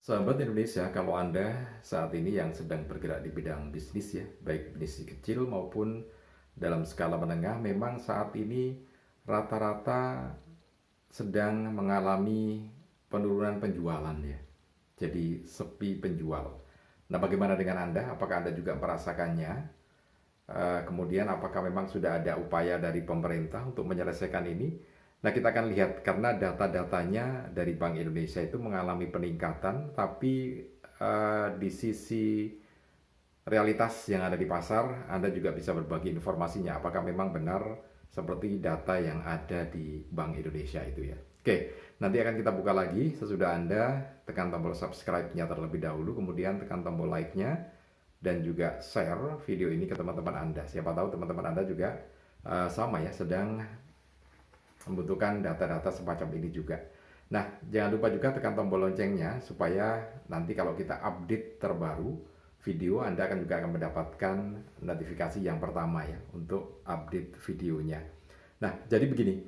Sahabat Indonesia, kalau Anda saat ini yang sedang bergerak di bidang bisnis ya, baik bisnis kecil maupun dalam skala menengah, memang saat ini rata-rata sedang mengalami penurunan penjualan ya. Jadi sepi penjual. Nah, bagaimana dengan Anda? Apakah Anda juga merasakannya? Kemudian apakah memang sudah ada upaya dari pemerintah untuk menyelesaikan ini? Nah, kita akan lihat karena data-datanya dari Bank Indonesia itu mengalami peningkatan, tapi di sisi realitas yang ada di pasar, Anda juga bisa berbagi informasinya. Apakah memang benar seperti data yang ada di Bank Indonesia itu ya? Oke, nanti akan kita buka lagi sesudah Anda tekan tombol subscribe-nya terlebih dahulu, kemudian tekan tombol like-nya, dan juga share video ini ke teman-teman Anda. Siapa tahu teman-teman Anda juga sama ya, sedang membutuhkan data-data semacam ini juga. Nah, jangan lupa juga tekan tombol loncengnya supaya nanti kalau kita update terbaru video, Anda akan mendapatkan notifikasi yang pertama ya untuk update videonya. Nah, jadi begini,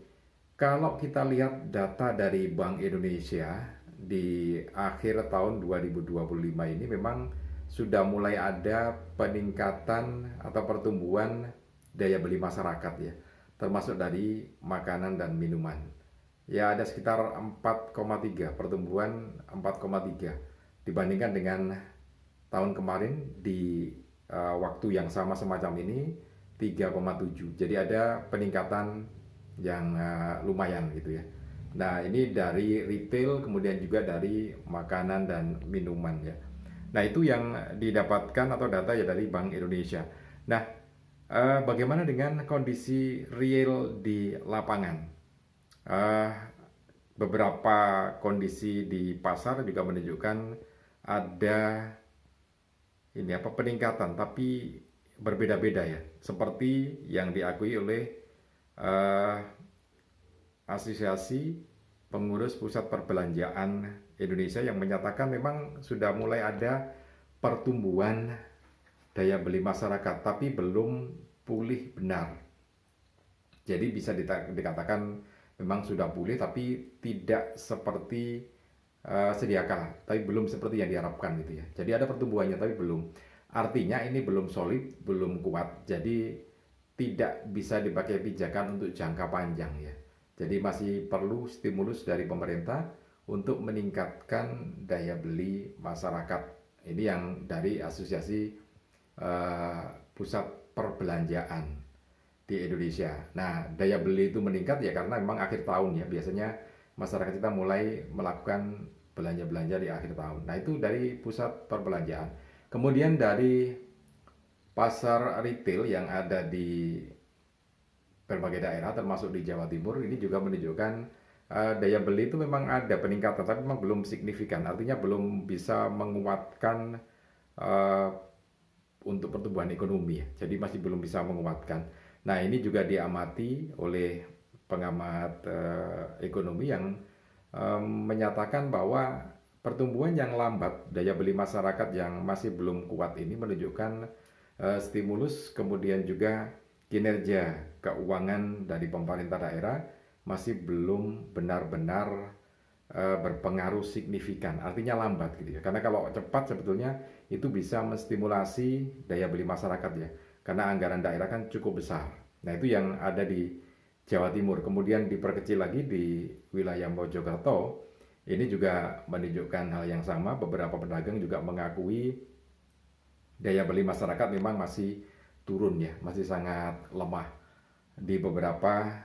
kalau kita lihat data dari Bank Indonesia di akhir tahun 2025 ini memang sudah mulai ada peningkatan atau pertumbuhan daya beli masyarakat ya, termasuk dari makanan dan minuman. Ya, ada sekitar 4,3, pertumbuhan 4,3 dibandingkan dengan tahun kemarin di waktu yang sama semacam ini 3,7. Jadi ada peningkatan yang lumayan gitu ya. Nah, ini dari retail, kemudian juga dari makanan dan minuman ya. Nah, itu yang didapatkan atau data ya dari Bank Indonesia. Nah, bagaimana dengan kondisi real di lapangan? Beberapa kondisi di pasar juga menunjukkan ada peningkatan, tapi berbeda-beda ya. Seperti yang diakui oleh Asosiasi Pengurus Pusat Perbelanjaan Indonesia yang menyatakan memang sudah mulai ada pertumbuhan daya beli masyarakat, tapi belum pulih benar. Jadi bisa dikatakan memang sudah pulih, tapi tidak seperti sedia kala, tapi belum seperti yang diharapkan gitu ya. Jadi ada pertumbuhannya, tapi belum. Artinya ini belum solid, belum kuat. Jadi tidak bisa dipakai pijakan untuk jangka panjang ya. Jadi masih perlu stimulus dari pemerintah untuk meningkatkan daya beli masyarakat. Ini yang dari Asosiasi Pusat Perbelanjaan di Indonesia. Nah, daya beli itu meningkat ya karena memang akhir tahun ya. Biasanya masyarakat kita mulai melakukan belanja-belanja di akhir tahun. Nah, itu dari pusat perbelanjaan. Kemudian dari pasar retail yang ada di berbagai daerah termasuk di Jawa Timur ini juga menunjukkan daya beli itu memang ada peningkatan, tapi memang belum signifikan. Artinya belum bisa menguatkan untuk pertumbuhan ekonomi ya. Jadi masih belum bisa menguatkan. Nah, ini juga diamati oleh pengamat ekonomi yang menyatakan bahwa pertumbuhan yang lambat, daya beli masyarakat yang masih belum kuat ini menunjukkan stimulus, kemudian juga kinerja keuangan dari pemerintah daerah masih belum benar-benar berpengaruh signifikan, artinya lambat gitu ya. Karena kalau cepat sebetulnya itu bisa menstimulasi daya beli masyarakat ya, karena anggaran daerah kan cukup besar. Nah, itu yang ada di Jawa Timur. Kemudian diperkecil lagi di wilayah Mojokerto, ini juga menunjukkan hal yang sama. Beberapa pedagang juga mengakui daya beli masyarakat memang masih turun ya, masih sangat lemah di beberapa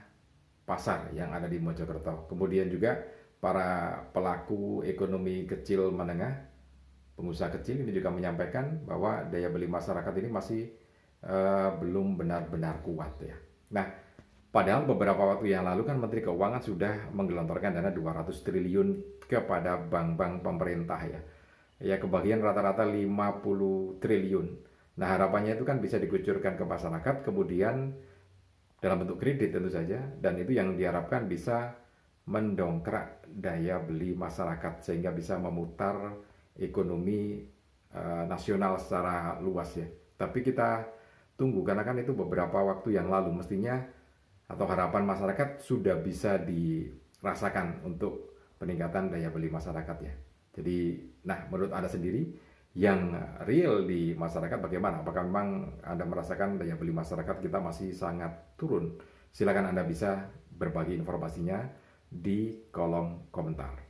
pasar yang ada di Mojokerto. Kemudian juga para pelaku ekonomi kecil menengah, pengusaha kecil ini juga menyampaikan bahwa daya beli masyarakat ini masih belum benar-benar kuat ya. Nah, padahal beberapa waktu yang lalu kan Menteri Keuangan sudah menggelontorkan dana 200 triliun kepada bank-bank pemerintah ya. Ya, kebagian rata-rata 50 triliun. Nah, harapannya itu kan bisa dikucurkan ke masyarakat, kemudian dalam bentuk kredit tentu saja, dan itu yang diharapkan bisa mendongkrak daya beli masyarakat sehingga bisa memutar ekonomi nasional secara luas ya. Tapi kita tunggu karena kan itu beberapa waktu yang lalu mestinya atau harapan masyarakat sudah bisa dirasakan untuk peningkatan daya beli masyarakat ya. Jadi Nah, menurut Anda sendiri, yang real di masyarakat bagaimana? Apakah memang Anda merasakan daya beli masyarakat kita masih sangat turun? Silakan Anda bisa berbagi informasinya di kolom komentar.